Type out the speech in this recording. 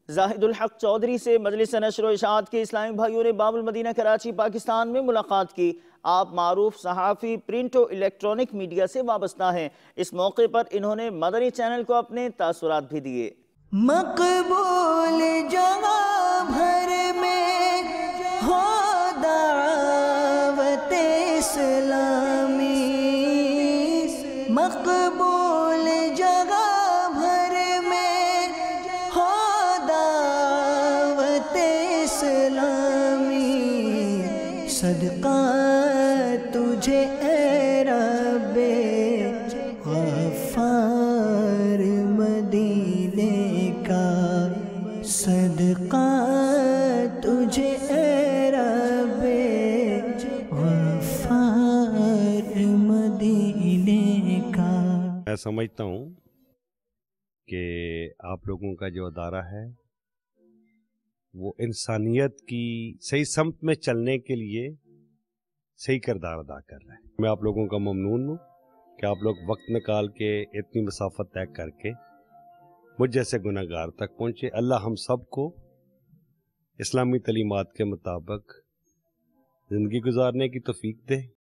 زاہد الحق چودھری سے مجلس نشر و اشاعت کے اسلامی بھائیوں نے باب المدینہ کراچی پاکستان میں ملاقات کی۔ آپ معروف صحافی پرنٹ و الیکٹرانک میڈیا سے وابستہ ہیں۔ اس موقع پر انہوں نے مدنی چینل کو اپنے تاثرات بھی دیے۔ مقبول جگہ بھر میں ہو دعوت اسلامی، مقبول جگہ بھر میں ہو دعوت اسلامی، صدقہ تجھے اے رب غفار مدینے کا، صدقہ تجھے اے رب غفار مدینے کا۔ میں سمجھتا ہوں کہ آپ لوگوں کا جو ادارہ ہے وہ انسانیت کی صحیح سمت میں چلنے کے لیے صحیح کردار ادا کر رہا ہے۔ میں آپ لوگوں کا ممنون ہوں کہ آپ لوگ وقت نکال کے اتنی مسافت طے کر کے مجھ جیسے گناہ گار تک پہنچے۔ اللہ ہم سب کو اسلامی تعلیمات کے مطابق زندگی گزارنے کی توفیق دے۔